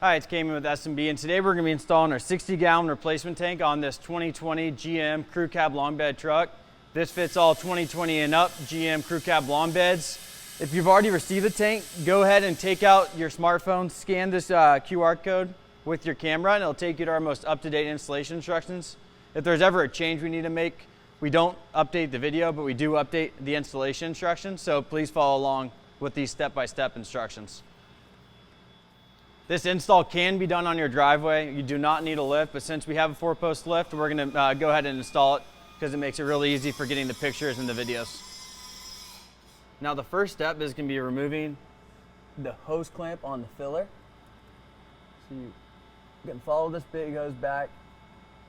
Hi, it's Cayman with S&B, and today we're going to be installing our 60-gallon replacement tank on this 2020 GM Crew Cab long bed truck. This fits all 2020 and up GM Crew Cab long beds. If you've already received the tank, go ahead and take out your smartphone, scan this QR code with your camera, and it'll take you to our most up-to-date installation instructions. If there's ever a change we need to make, we don't update the video, but we do update the installation instructions, so please follow along with these step-by-step instructions. This install can be done on your driveway. You do not need a lift, but since we have a 4-post lift, we're going to go ahead and install it because it makes it really easy for getting the pictures and the videos. Now the first step is going to be removing the hose clamp on the filler. So you can follow this big hose back,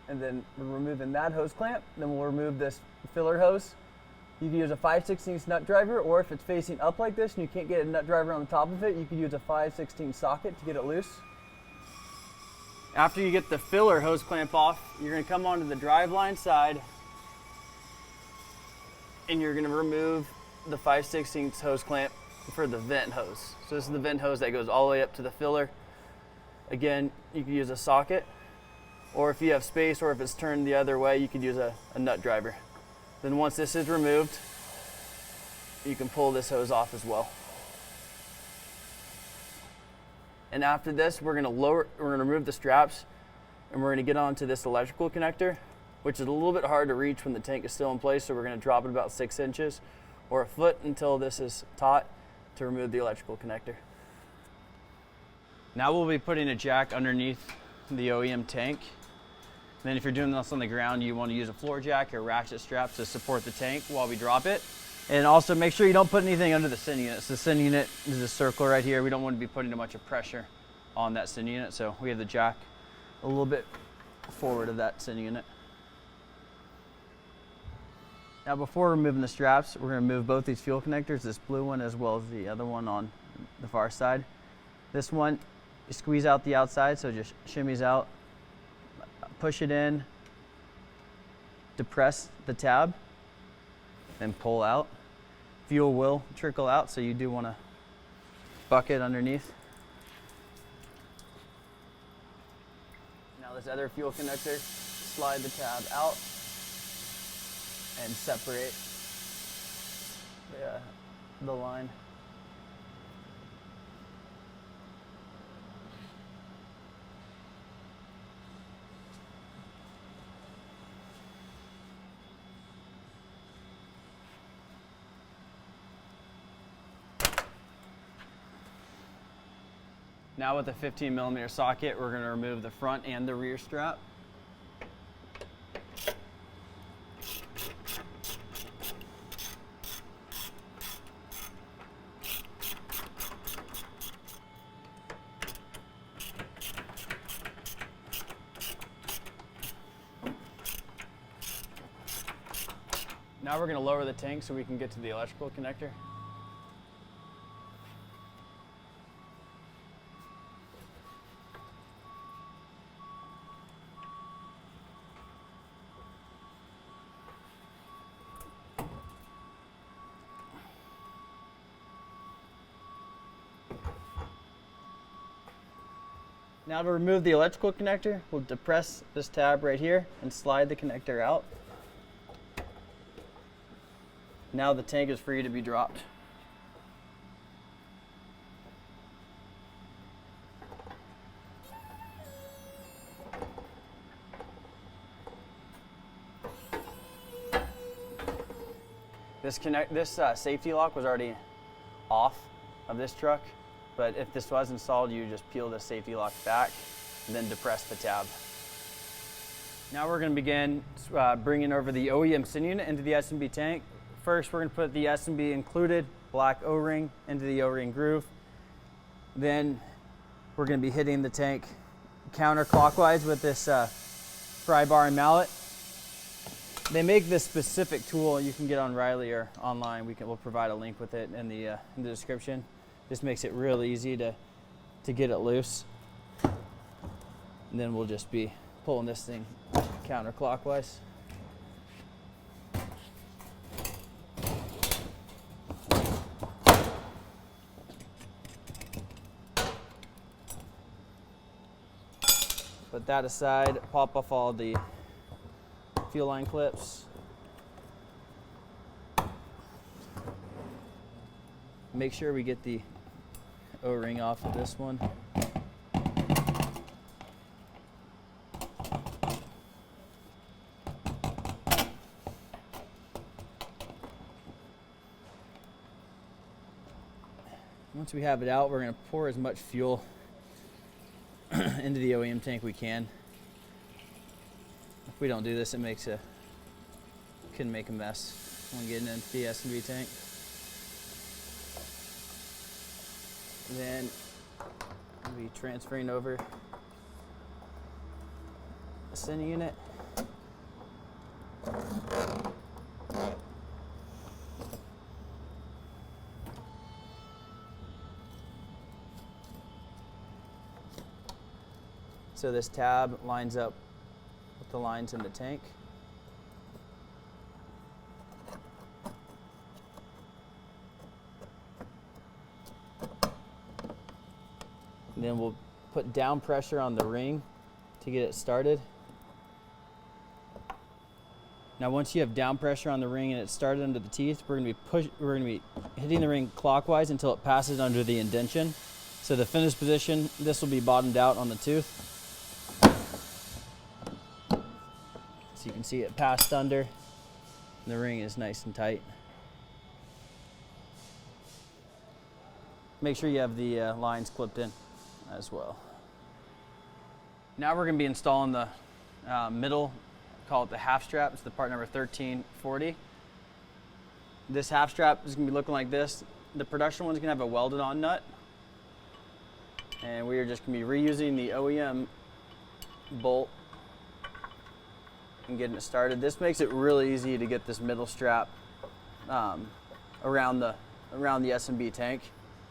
and then we're removing that hose clamp. Then we'll remove this filler hose. You can use a 5/16 nut driver, or if it's facing up like this and you can't get a nut driver on the top of it, you can use a 5/16 socket to get it loose. After you get the filler hose clamp off, you're going to come onto the driveline side and you're going to remove the 5/16 hose clamp for the vent hose. So this is the vent hose that goes all the way up to the filler. Again, you can use a socket, or if you have space or if it's turned the other way, you could use a nut driver. Then once this is removed, you can pull this hose off as well. And after this, we're going to remove the straps, and we're going to get onto this electrical connector, which is a little bit hard to reach when the tank is still in place, so we're going to drop it about 6 inches or a foot until this is taut to remove the electrical connector. Now we'll be putting a jack underneath the OEM tank. Then if you're doing this on the ground, you want to use a floor jack or ratchet strap to support the tank while we drop it. And also make sure you don't put anything under the send unit. So the send unit is a circle right here. We don't want to be putting too much of pressure on that send unit. So we have the jack a little bit forward of that send unit. Now before removing the straps, we're going to remove both these fuel connectors, this blue one as well as the other one on the far side. This one, you squeeze out the outside, so it just shimmies out. Push it in, depress the tab, and pull out. Fuel will trickle out, so you do want to bucket underneath. Now this other fuel connector, slide the tab out and separate the line. Now with the 15mm socket, we're going to remove the front and the rear strap. Now we're going to lower the tank so we can get to the electrical connector. Now to remove the electrical connector, we'll depress this tab right here and slide the connector out. Now the tank is free to be dropped. This safety lock was already off of this truck. But if this was installed, you just peel the safety lock back and then depress the tab. Now we're going to begin bringing over the OEM send unit into the S&B tank. First, we're going to put the S&B included black O-ring into the O-ring groove. Then we're going to be hitting the tank counterclockwise with this pry bar and mallet. They make this specific tool you can get on Riley or online. We'll provide a link with it in the description. This makes it really easy to get it loose. And then we'll just be pulling this thing counterclockwise. Put that aside, pop off all the fuel line clips. Make sure we get the O-ring off of this one. Once we have it out, we're going to pour as much fuel into the OEM tank we can. If we don't do this, it can make a mess when getting into the S&B tank. And then we'll be transferring over the center unit. So this tab lines up with the lines in the tank. And then we'll put down pressure on the ring to get it started. Now once you have down pressure on the ring and it's started under the teeth, we're going to be hitting the ring clockwise until it passes under the indentation. So the finish position, this will be bottomed out on the tooth. So you can see it passed under, and the ring is nice and tight. Make sure you have the lines clipped in as well. Now we're going to be installing the middle, call it the half strap. It's the part number 1340. This half strap is going to be looking like this. The production one's going to have a welded on nut. And we are just going to be reusing the OEM bolt and getting it started. This makes it really easy to get this middle strap around the S&B tank,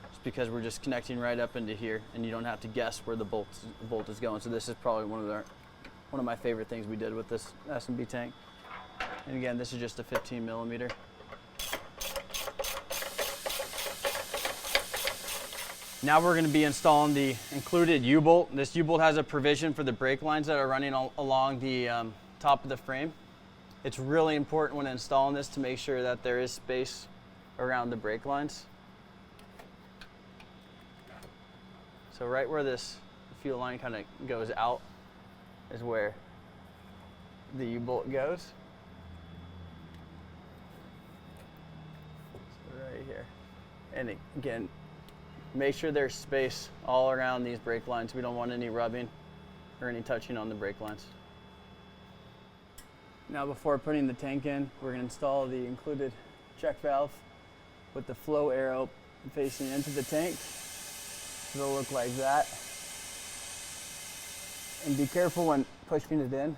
just because we're just connecting right up into here, and you don't have to guess where the bolt is going. So this is probably one of my favorite things we did with this S&B tank. And again, this is just a 15 millimeter. Now we're going to be installing the included U-bolt. This U-bolt has a provision for the brake lines that are running along the top of the frame. It's really important when installing this to make sure that there is space around the brake lines. So right where this fuel line kind of goes out is where the U-bolt goes. So right here. And again, make sure there's space all around these brake lines. We don't want any rubbing or any touching on the brake lines. Now before putting the tank in, we're going to install the included check valve with the flow arrow facing into the tank. It'll look like that. And be careful when pushing it in.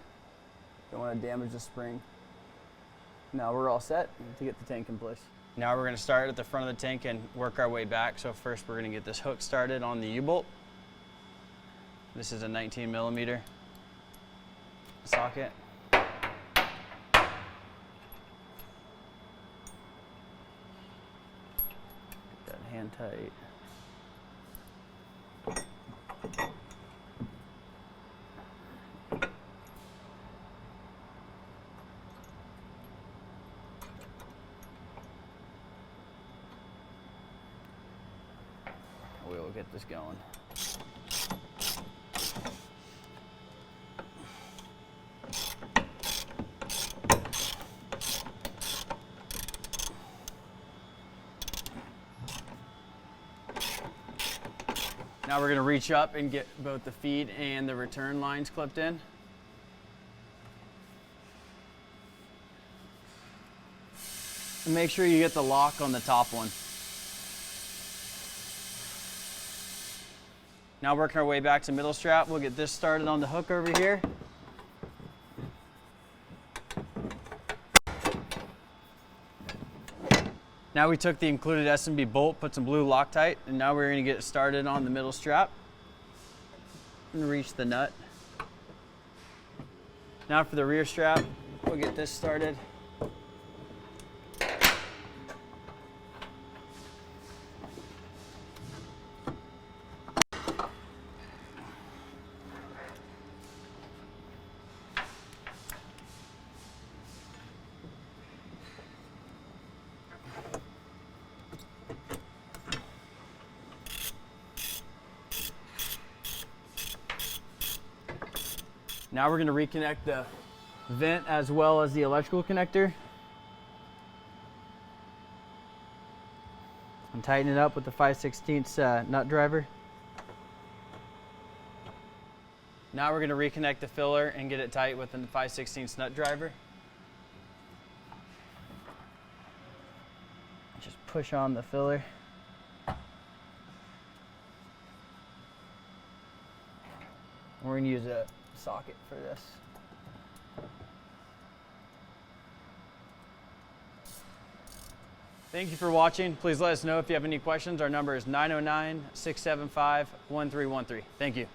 Don't want to damage the spring. Now we're all set to get the tank in place. Now we're going to start at the front of the tank and work our way back. So first we're going to get this hook started on the U-bolt. This is a 19 millimeter socket. Get that hand tight. We'll get this going. Now we're going to reach up and get both the feed and the return lines clipped in. And make sure you get the lock on the top one. Now working our way back to middle strap, we'll get this started on the hook over here. Now we took the included S&B bolt, put some blue Loctite, and now we're going to get it started on the middle strap and reach the nut. Now for the rear strap, we'll get this started. Now we're going to reconnect the vent as well as the electrical connector. And tighten it up with the 5/16 nut driver. Now we're going to reconnect the filler and get it tight with the 5/16 nut driver. Just push on the filler. We're going to use a socket for this. Thank you for watching. Please let us know if you have any questions. Our number is 909-675-1313. Thank you.